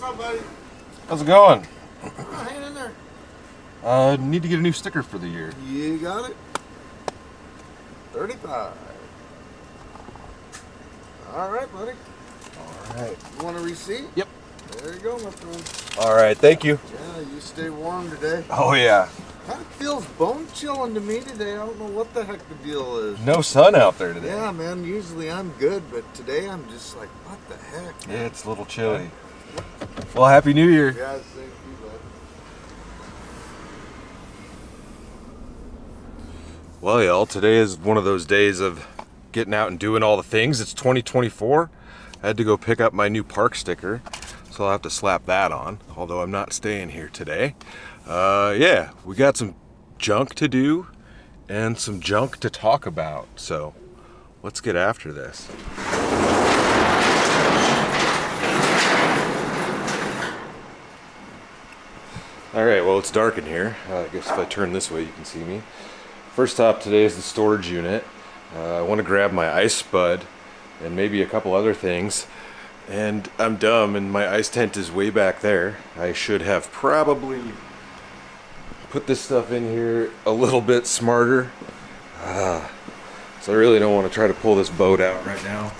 up, buddy? How's it going? Hang in there. Need to get a new sticker for the year. You got it. 35. All right, buddy. All right. You want a receipt? Yep. There you go, my friend. All right, thank you. Yeah, you stay warm today. Oh, yeah. Kind of feels bone chilling to me today. I don't know what the heck the deal is. No sun out there today. Yeah, man. Usually I'm good, but today I'm just like, what the heck? Yeah, it's a little chilly. Well, Happy New Year. Yeah, same to you, bud. Well, y'all, today is one of those days of getting out and doing all the things. It's 2024. I had to go pick up my new park sticker, so I'll have to slap that on, although I'm not staying here today. Yeah, we got some junk to do and some junk to talk about, so let's get after this. All right, well, it's dark in here. I guess if I turn this way, you can see me. First stop today is the storage unit. I want to grab my ice spud and maybe a couple other things. And I'm dumb, and my ice tent is way back there. I should have probably put this stuff in here a little bit smarter. So I really don't want to try to pull this boat out right now.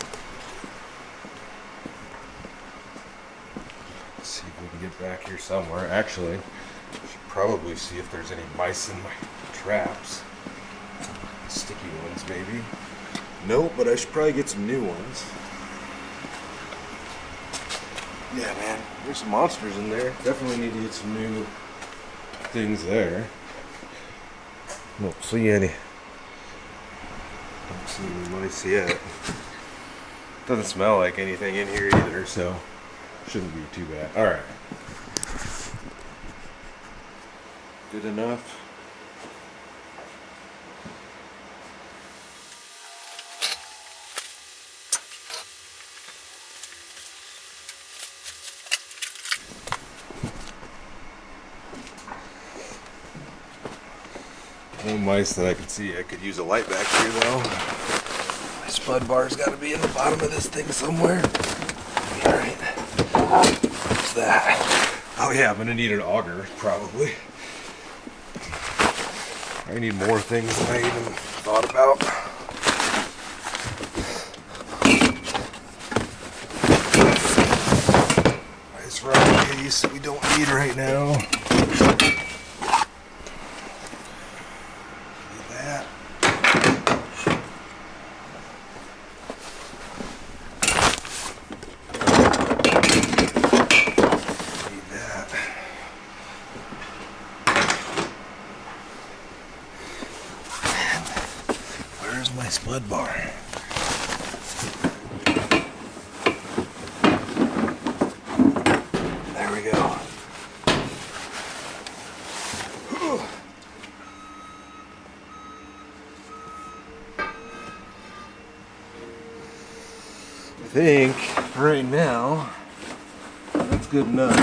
Let's see if we can get back here somewhere. Actually, I should probably see if there's any mice in my traps. Sticky ones, maybe. Nope, but I should probably get some new ones. Yeah, man, there's some monsters in there. Definitely need to get some new things there. Don't see any. Don't see any mice yet. Doesn't smell like anything in here either, so shouldn't be too bad. All right. Good enough. No mice that I can see. I could use a light back here though. My spud bar's got to be in the bottom of this thing somewhere. Alright. What's that? Oh yeah, I'm going to need an auger, probably. I need more things than I even thought about. Nice round case that we don't need right now. My spud bar. There we go. I think right now that's good enough.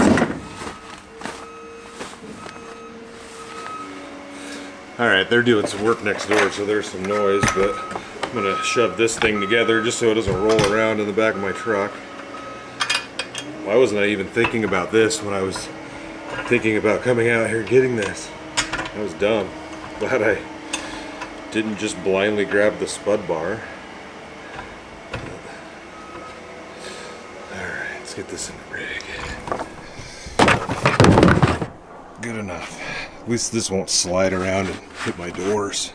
Alright, they're doing some work next door, so there's some noise, but I'm going to shove this thing together just so it doesn't roll around in the back of my truck. Why wasn't I even thinking about this when I was thinking about coming out here getting this? I was dumb. Glad I didn't just blindly grab the spud bar. Alright, let's get this in the rig. Good enough. At least this won't slide around and hit my doors.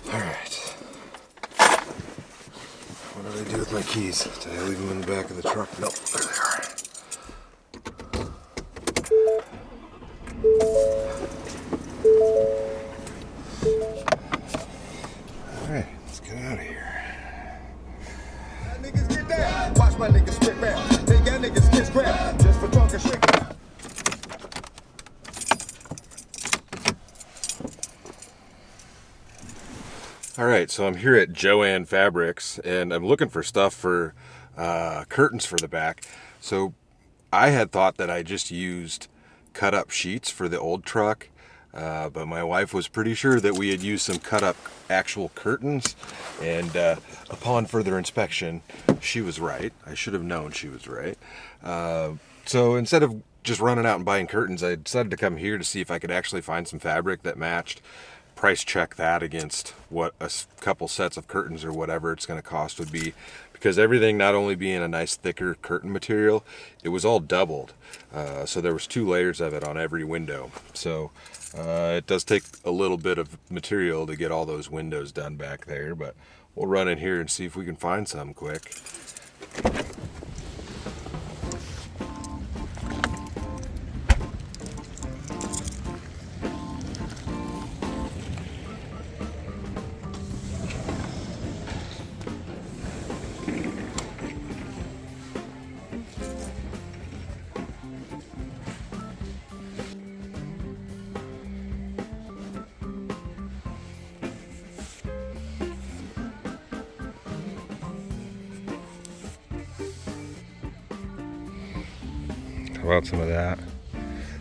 Alright. What did I do with my keys? Did I leave them in the back of the truck? Nope, there they are. Alright, let's get out of here. Niggas get down. Watch my niggas spit round. They got niggas kiss ground. Just for talking shit. Alright, so I'm here at Joann Fabrics and I'm looking for stuff for curtains for the back. So I had thought that I just used cut up sheets for the old truck. but my wife was pretty sure that we had used some cut up actual curtains, and upon further inspection, she was right. I should have known she was right. So instead of just running out and buying curtains, I decided to come here to see if I could actually find some fabric that matched, price check that against what a couple sets of curtains or whatever it's going to cost would be, because everything, not only being a nice thicker curtain material, it was all doubled, so there was 2 layers of it on every window. So it does take a little bit of material to get all those windows done back there, but we'll run in here and see if we can find some quick. How about some of that?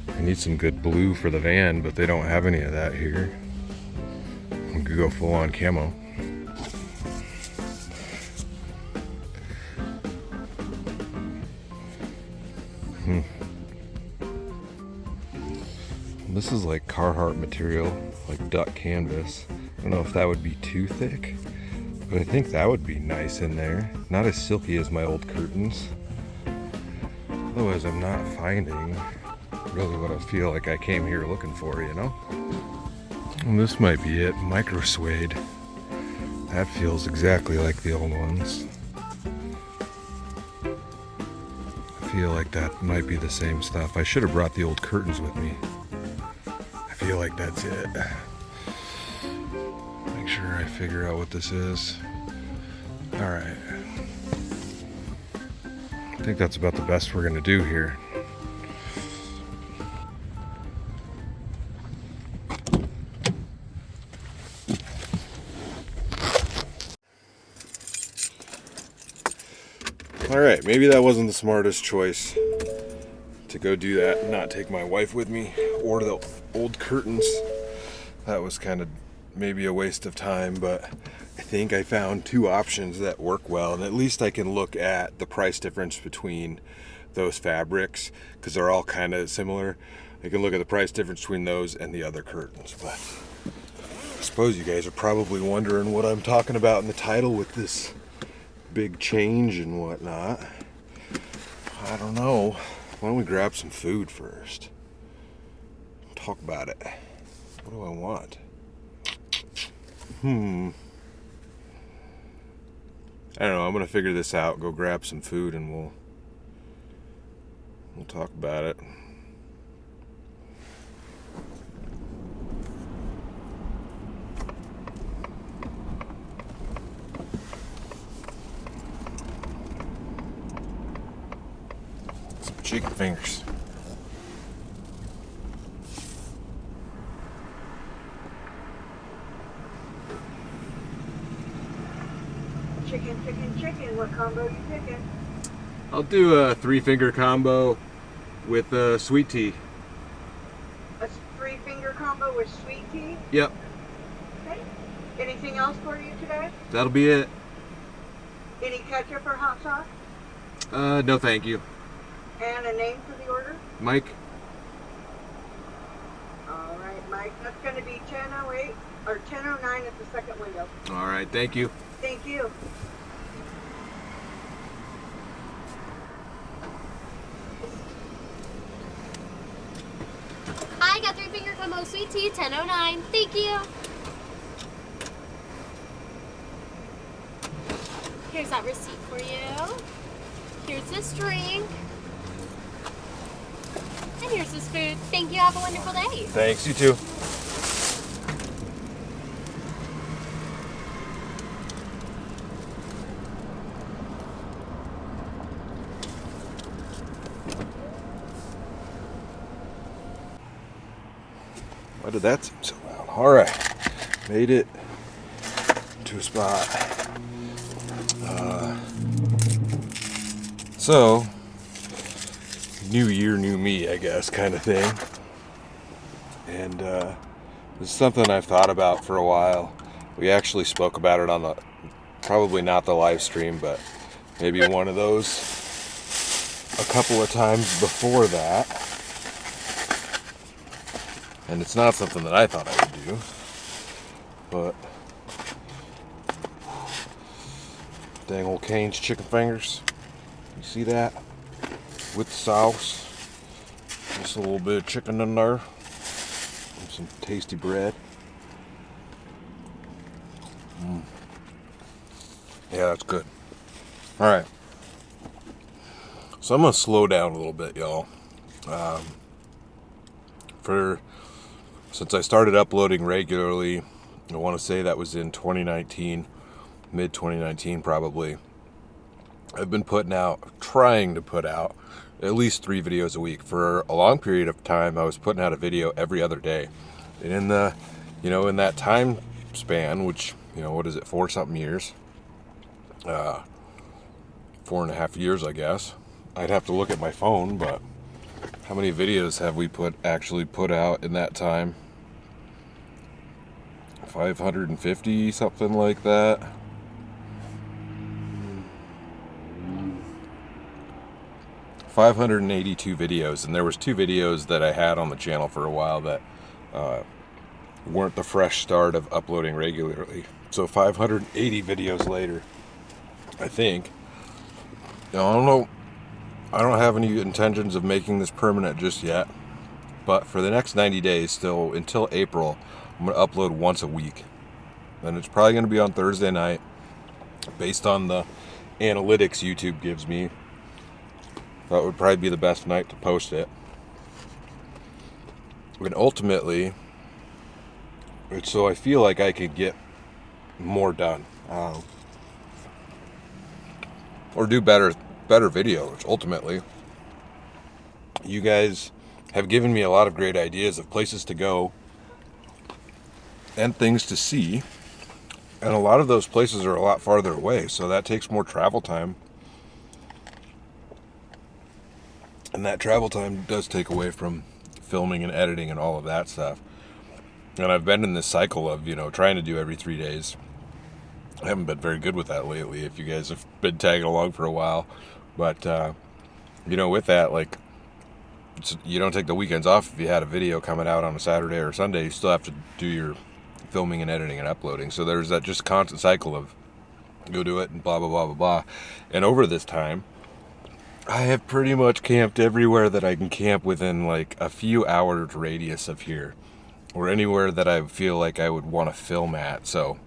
I need some good blue for the van, but they don't have any of that here. We could go full on camo. This is like Carhartt material, like duck canvas. I don't know if that would be too thick, but I think that would be nice in there. Not as silky as my old curtains. Otherwise, I'm not finding really what I feel like I came here looking for, you know? And this might be it, micro suede. That feels exactly like the old ones. I feel like that might be the same stuff. I should have brought the old curtains with me. I feel like that's it. Make sure I figure out what this is. All right. I think that's about the best we're gonna do here. All right, maybe that wasn't the smartest choice to go do that and not take my wife with me, or the old curtains. That was kind of maybe a waste of time, but I think I found 2 options that work well, and at least I can look at the price difference between those fabrics, because they're all kind of similar. I can look at the price difference between those and the other curtains. But I suppose you guys are probably wondering what I'm talking about in the title with this big change and whatnot. I don't know. Why don't we grab some food first? Talk about it. What do I want? I don't know. I'm gonna figure this out. Go grab some food and we'll talk about it. Some chicken fingers. Chicken. What combo you picking? I'll do a 3-finger combo with sweet tea. A 3-finger combo with sweet tea? Yep, Okay. Anything else for you today? that'll be it. Any ketchup or hot sauce? No thank you. And a name for the order? Mike? All right, Mike. That's going to be 10:08 or 10:09 at the second window. All right, thank you. Thank you. I got 3-finger combo sweet tea, 10:09. Thank you. Here's that receipt for you. Here's this drink. And here's this food. Thank you. Have a wonderful day. Thanks, you too. Why did that seem so loud? All right, made it to a spot. So, new year, new me, I guess, kind of thing. And this is something I've thought about for a while. We actually spoke about it on the, probably not the live stream, but maybe one of those a couple of times before that. And it's not something that I thought I would do, but dang old Cane's chicken fingers. You see that? With the sauce. Just a little bit of chicken in there. And some tasty bread. Yeah, that's good. Alright. So I'm going to slow down a little bit, y'all. Since I started uploading regularly, I want to say that was in 2019, mid 2019 probably. I've been trying to put out at least 3 videos a week. For a long period of time, I was putting out a video every other day. And in in that time span, which, what is it, 4-something years? 4.5 years, I guess. I'd have to look at my phone, but how many videos have we actually put out in that time? 550, something like that. $582 videos, and there was 2 videos that I had on the channel for a while that weren't the fresh start of uploading regularly. So 580 videos later, I think. I don't know. I don't have any intentions of making this permanent just yet, but for the next 90 days, still until April, I'm going to upload once a week. And it's probably going to be on Thursday night, based on the analytics YouTube gives me. That would probably be the best night to post it. And ultimately, it's so I feel like I could get more done. Or do better videos, ultimately. You guys have given me a lot of great ideas of places to go and things to see. And a lot of those places are a lot farther away, so that takes more travel time. And that travel time does take away from filming and editing and all of that stuff. And I've been in this cycle of, trying to do every 3 days. I haven't been very good with that lately, if you guys have been tagging along for a while. But, with that, you don't take the weekends off if you had a video coming out on a Saturday or Sunday. You still have to do your filming and editing and uploading. So there's that just constant cycle of go do it and blah, blah, blah, blah, blah. And over this time, I have pretty much camped everywhere that I can camp within a few hours radius of here, or anywhere that I feel like I would want to film at. So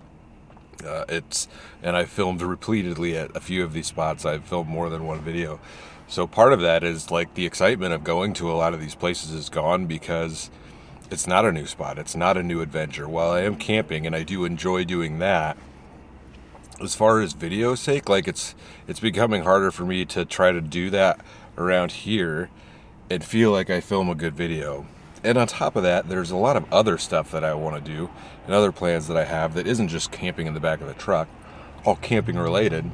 and I filmed repeatedly at a few of these spots. I've filmed more than one video. So part of that is the excitement of going to a lot of these places is gone because it's not a new spot. It's not a new adventure. While I am camping and I do enjoy doing that, as far as video's sake, it's becoming harder for me to try to do that around here and feel like I film a good video. And on top of that, there's a lot of other stuff that I want to do and other plans that I have that isn't just camping in the back of the truck, all camping related.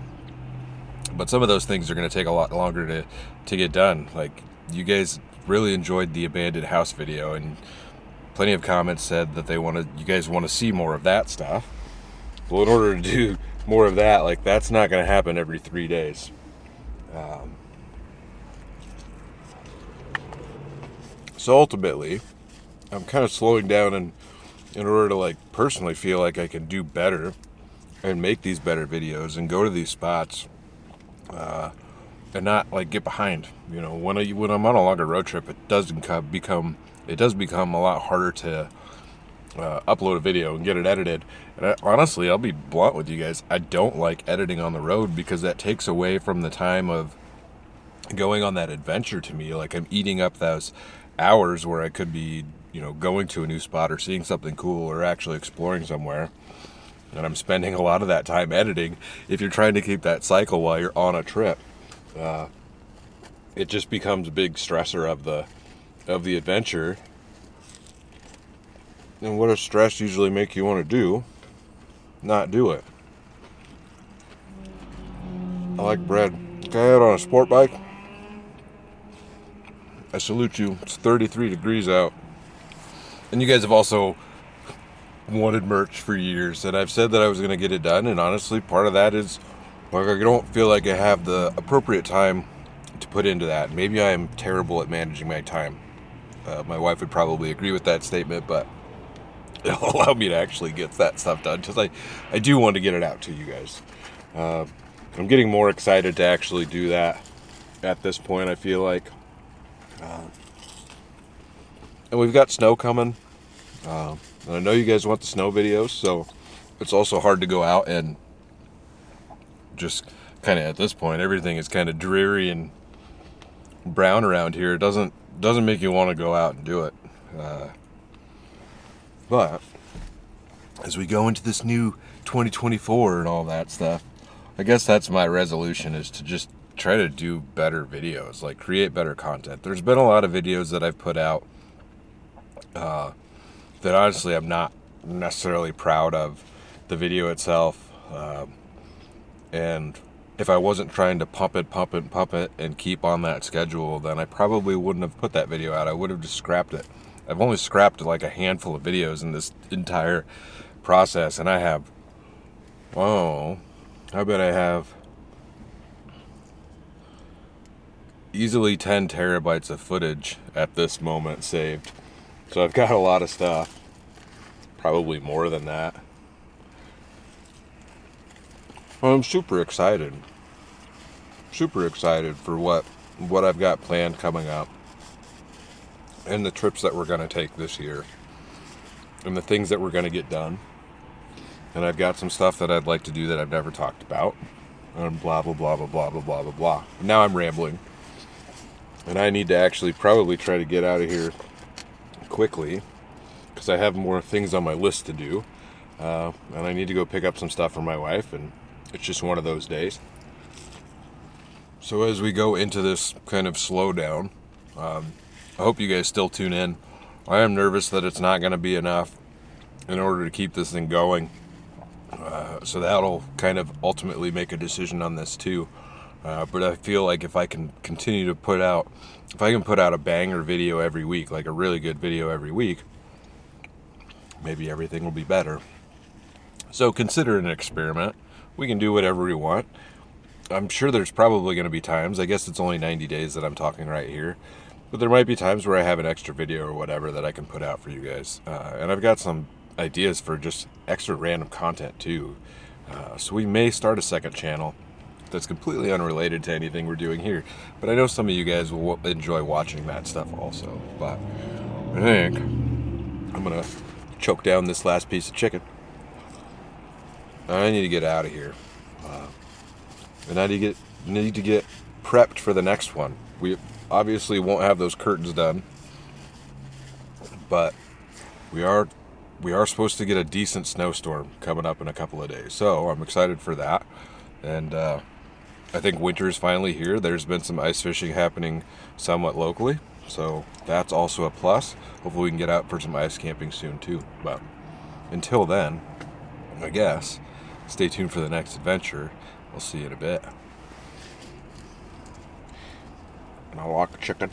But some of those things are going to take a lot longer to get done. You guys really enjoyed the abandoned house video, and plenty of comments said that you guys want to see more of that stuff. Well, in order to do more of that, that's not going to happen every 3 days. So ultimately, I'm kind of slowing down in order to personally feel like I can do better and make these better videos and go to these spots and not get behind. When I'm on a longer road trip, it does become a lot harder to upload a video and get it edited. And honestly, I'll be blunt with you guys, I don't like editing on the road because that takes away from the time of going on that adventure to me. I'm eating up those hours where I could be, going to a new spot or seeing something cool or actually exploring somewhere. And I'm spending a lot of that time editing. If you're trying to keep that cycle while you're on a trip, it just becomes a big stressor of the adventure. And what does stress usually make you want to do? Not do it. I like bread. Guy out on a sport bike, I salute you. It's 33 degrees out. And you guys have also wanted merch for years, and I've said that I was going to get it done, and honestly, part of that is like I don't feel like I have the appropriate time to put into that. Maybe I am terrible at managing my time. My wife would probably agree with that statement, but it'll allow me to actually get that stuff done, because I do want to get it out to you guys. I'm getting more excited to actually do that at this point, I feel like. And we've got snow coming. And I know you guys want the snow videos, so it's also hard to go out and just kind of, at this point, everything is kind of dreary and brown around here. It doesn't make you want to go out and do it. But as we go into this new 2024 and all that stuff, I guess that's my resolution, is to just try to do better videos, like create better content. There's been a lot of videos that I've put out that honestly I'm not necessarily proud of the video itself. And if I wasn't trying to pump it and keep on that schedule, then I probably wouldn't have put that video out. I would have just scrapped it. I've only scrapped like a handful of videos in this entire process, and I have, I bet I have easily 10 terabytes of footage at this moment saved. So I've got a lot of stuff, probably more than that. Well, I'm super excited for what I've got planned coming up, and the trips that we're going to take this year, and the things that we're going to get done. And I've got some stuff that I'd like to do that I've never talked about, and blah blah blah blah blah blah blah blah blah. Now I'm rambling, and I need to actually probably try to get out of here quickly, because I have more things on my list to do, and I need to go pick up some stuff for my wife, and it's just one of those days. So as we go into this kind of slowdown, I hope you guys still tune in. I am nervous that it's not going to be enough in order to keep this thing going. So that'll kind of ultimately make a decision on this too. But I feel like if I can continue to put out a banger video every week, like a really good video every week, maybe everything will be better. So consider it an experiment. We can do whatever we want. I'm sure there's probably going to be times, I guess it's only 90 days that I'm talking right here, but there might be times where I have an extra video or whatever that I can put out for you guys. And I've got some ideas for just extra random content too. So we may start a second channel that's completely unrelated to anything we're doing here, but I know some of you guys will enjoy watching that stuff also. But I think I'm gonna choke down this last piece of chicken. I need to get out of here, and I need to get prepped for the next one. We obviously won't have those curtains done, but we are supposed to get a decent snowstorm coming up in a couple of days, so I'm excited for that. And I think winter is finally here. There's been some ice fishing happening somewhat locally, so that's also a plus. Hopefully we can get out for some ice camping soon too. But until then, I guess, stay tuned for the next adventure. We'll see you in a bit. And I'll walk a chicken.